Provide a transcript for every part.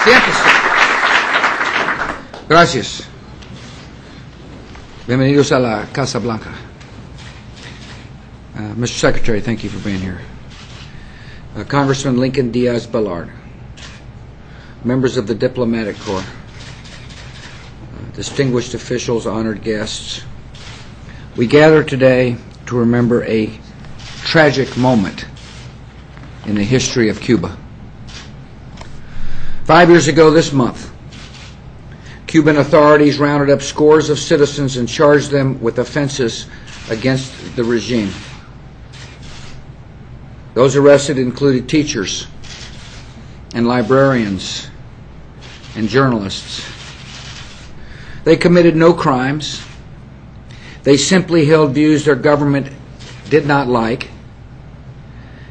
Siéntese. Gracias. Bienvenidos a la Casa Blanca. Mr. Secretary, thank you for being here. Congressman Lincoln Diaz-Balart, members of the Diplomatic Corps, distinguished officials, honored guests, we gather today to remember a tragic moment in the history of Cuba. 5 years ago this month, Cuban authorities rounded up scores of citizens and charged them with offenses against the regime. Those arrested included teachers and librarians and journalists. They committed no crimes. They simply held views their government did not like,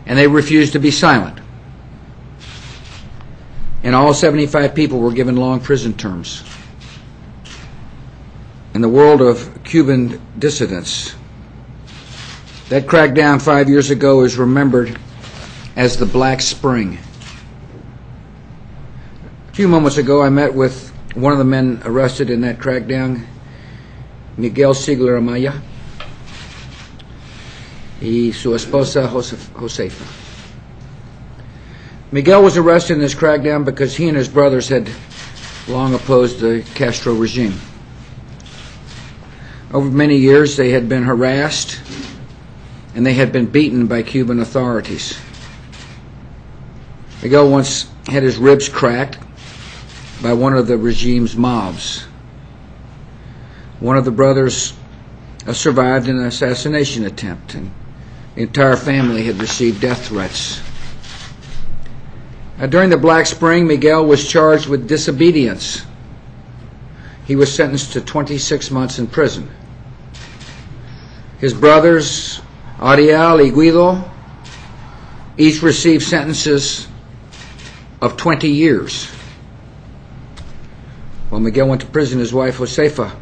and they refused to be silent. And all 75 people were given long prison terms. In the world of Cuban dissidents, that crackdown 5 years ago is remembered as the Black Spring. A few moments ago, I met with one of the men arrested in that crackdown, Miguel Sigler Amaya, y su esposa Josefa. Miguel was arrested in this crackdown because he and his brothers had long opposed the Castro regime. Over many years, they had been harassed and they had been beaten by Cuban authorities. Miguel once had his ribs cracked by one of the regime's mobs. One of the brothers survived an assassination attempt, and the entire family had received death threats. During the Black Spring, Miguel was charged with disobedience. He was sentenced to 26 months in prison. His brothers, Ariel y Guido, each received sentences of 20 years. While Miguel went to prison, his wife Josefa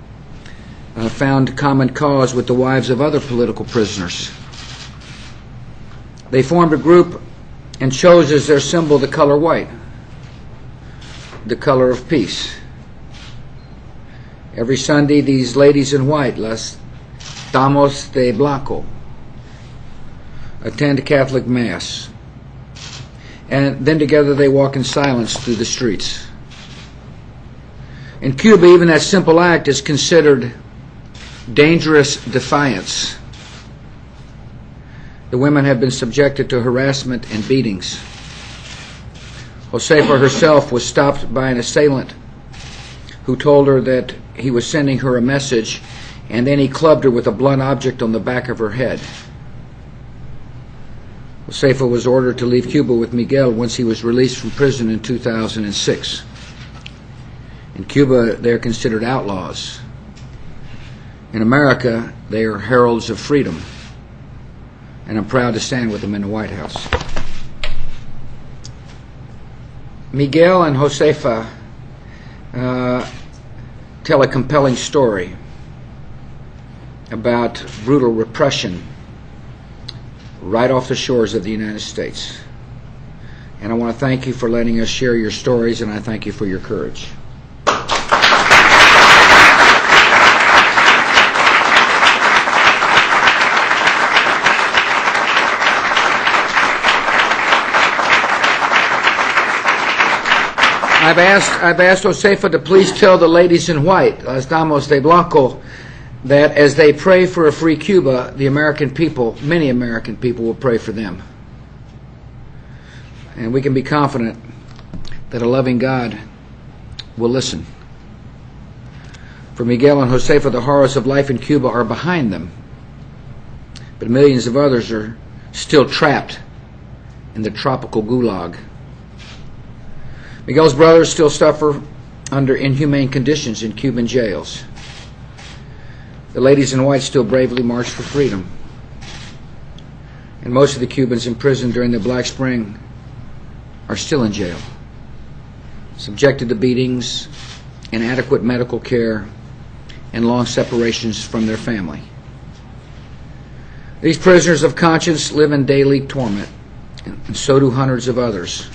found common cause with the wives of other political prisoners. They formed a group and chose as their symbol the color white, the color of peace. Every Sunday, these ladies in white, las damas de blanco, attend Catholic Mass, and then together they walk in silence through the streets. In Cuba, even that simple act is considered dangerous defiance. The women have been subjected to harassment and beatings. Josefa herself was stopped by an assailant who told her that he was sending her a message, and then he clubbed her with a blunt object on the back of her head. Josefa was ordered to leave Cuba with Miguel once he was released from prison in 2006. In Cuba, they are considered outlaws. In America, they are heralds of freedom, and I'm proud to stand with them in the White House. Miguel and Josefa tell a compelling story about brutal repression right off the shores of the United States. And I want to thank you for letting us share your stories, and I thank you for your courage. I've asked Josefa to please tell the ladies in white, las damas de blanco, that as they pray for a free Cuba, the American people, many American people, will pray for them. And we can be confident that a loving God will listen. For Miguel and Josefa, the horrors of life in Cuba are behind them, but millions of others are still trapped in the tropical gulag. Miguel's brothers still suffer under inhumane conditions in Cuban jails. The ladies in white still bravely march for freedom. And most of the Cubans imprisoned during the Black Spring are still in jail, subjected to beatings, inadequate medical care, and long separations from their family. These prisoners of conscience live in daily torment, and so do hundreds of others.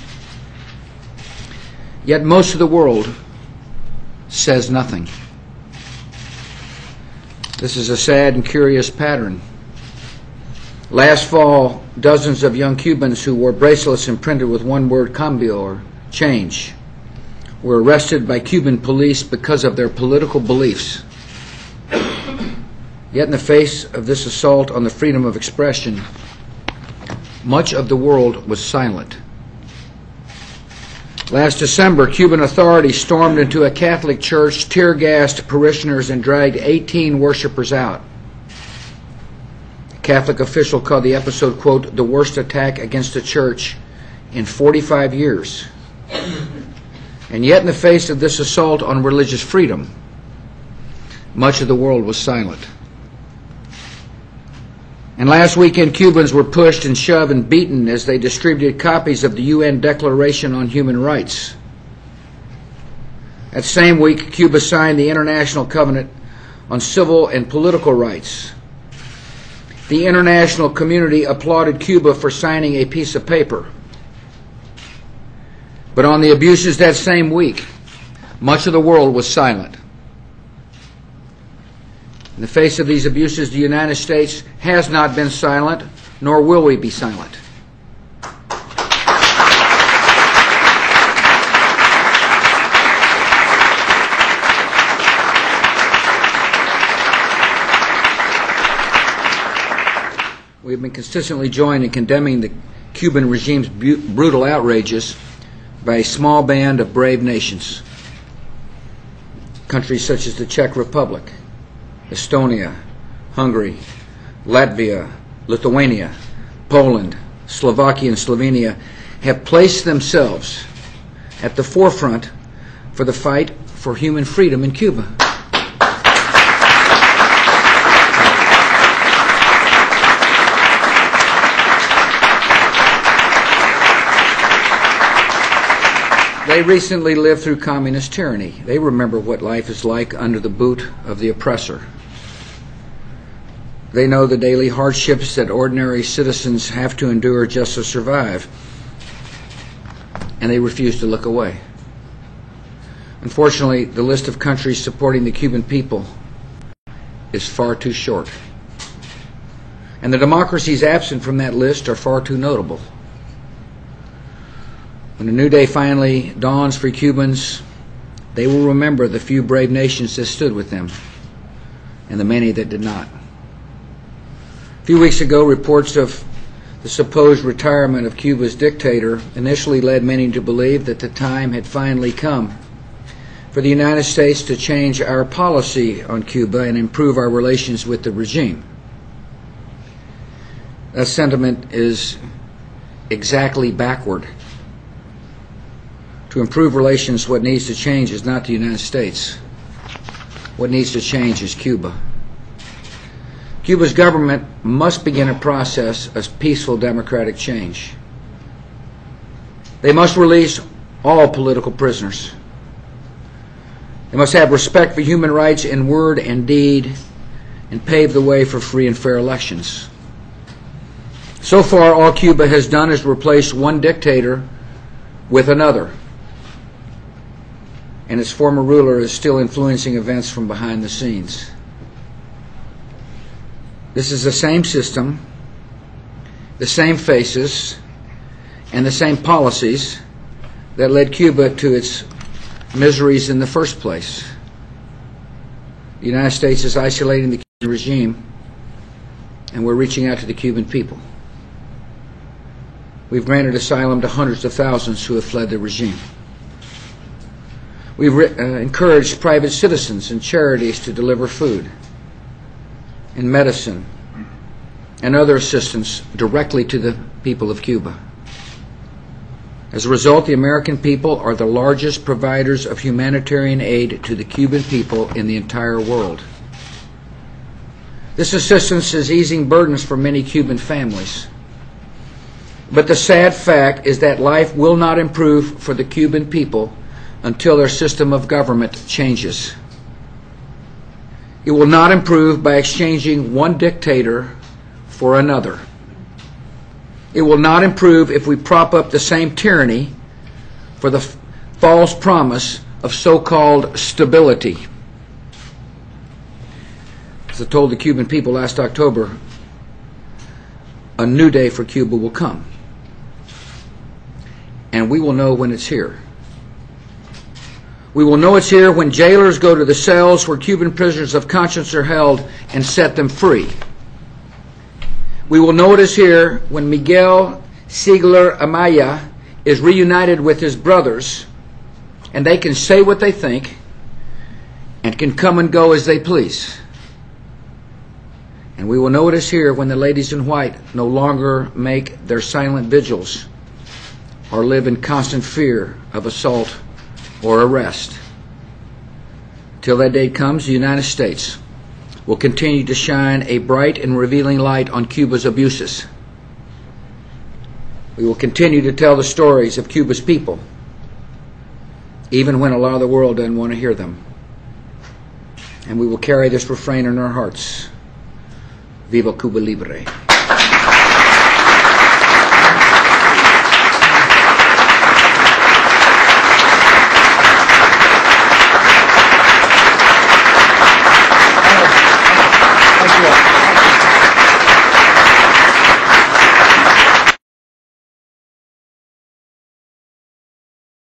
Yet most of the world says nothing. This is a sad and curious pattern. Last fall, dozens of young Cubans who wore bracelets imprinted with one word, cambio, or change, were arrested by Cuban police because of their political beliefs. Yet in the face of this assault on the freedom of expression, much of the world was silent. Last December, Cuban authorities stormed into a Catholic church, tear-gassed parishioners, and dragged 18 worshipers out. A Catholic official called the episode, quote, the worst attack against a church in 45 years. And yet in the face of this assault on religious freedom, much of the world was silent. And last weekend, Cubans were pushed and shoved and beaten as they distributed copies of the UN Declaration on Human Rights. That same week, Cuba signed the International Covenant on Civil and Political Rights. The international community applauded Cuba for signing a piece of paper. But on the abuses that same week, much of the world was silent. In the face of these abuses, the United States has not been silent, nor will we be silent. We have been consistently joined in condemning the Cuban regime's brutal outrages by a small band of brave nations. Countries such as the Czech Republic, Estonia, Hungary, Latvia, Lithuania, Poland, Slovakia, and Slovenia have placed themselves at the forefront for the fight for human freedom in Cuba. They recently lived through communist tyranny. They remember what life is like under the boot of the oppressor. They know the daily hardships that ordinary citizens have to endure just to survive, and they refuse to look away. Unfortunately, the list of countries supporting the Cuban people is far too short, and the democracies absent from that list are far too notable. When a new day finally dawns for Cubans, they will remember the few brave nations that stood with them and the many that did not. A few weeks ago, reports of the supposed retirement of Cuba's dictator initially led many to believe that the time had finally come for the United States to change our policy on Cuba and improve our relations with the regime. That sentiment is exactly backward. To improve relations, what needs to change is not the United States. What needs to change is Cuba. Cuba's government must begin a process of peaceful democratic change. They must release all political prisoners. They must have respect for human rights in word and deed and pave the way for free and fair elections. So far, all Cuba has done is replace one dictator with another, and its former ruler is still influencing events from behind the scenes. This is the same system, the same faces, and the same policies that led Cuba to its miseries in the first place. The United States is isolating the Cuban regime, and we're reaching out to the Cuban people. We've granted asylum to hundreds of thousands who have fled the regime. We've encouraged private citizens and charities to deliver food and medicine and other assistance directly to the people of Cuba. As a result, the American people are the largest providers of humanitarian aid to the Cuban people in the entire world. This assistance is easing burdens for many Cuban families. But the sad fact is that life will not improve for the Cuban people until their system of government changes. It will not improve by exchanging one dictator for another. It will not improve if we prop up the same tyranny for the false promise of so-called stability. As I told the Cuban people last October, a new day for Cuba will come. And we will know when it's here. We will know it's here when jailers go to the cells where Cuban prisoners of conscience are held and set them free. We will know it is here when Miguel Sigler Amaya is reunited with his brothers, and they can say what they think and can come and go as they please. And we will know it is here when the ladies in white no longer make their silent vigils or live in constant fear of assault or arrest. Till that day comes, the United States will continue to shine a bright and revealing light on Cuba's abuses. We will continue to tell the stories of Cuba's people, even when a lot of the world doesn't want to hear them. And we will carry this refrain in our hearts: Viva Cuba Libre.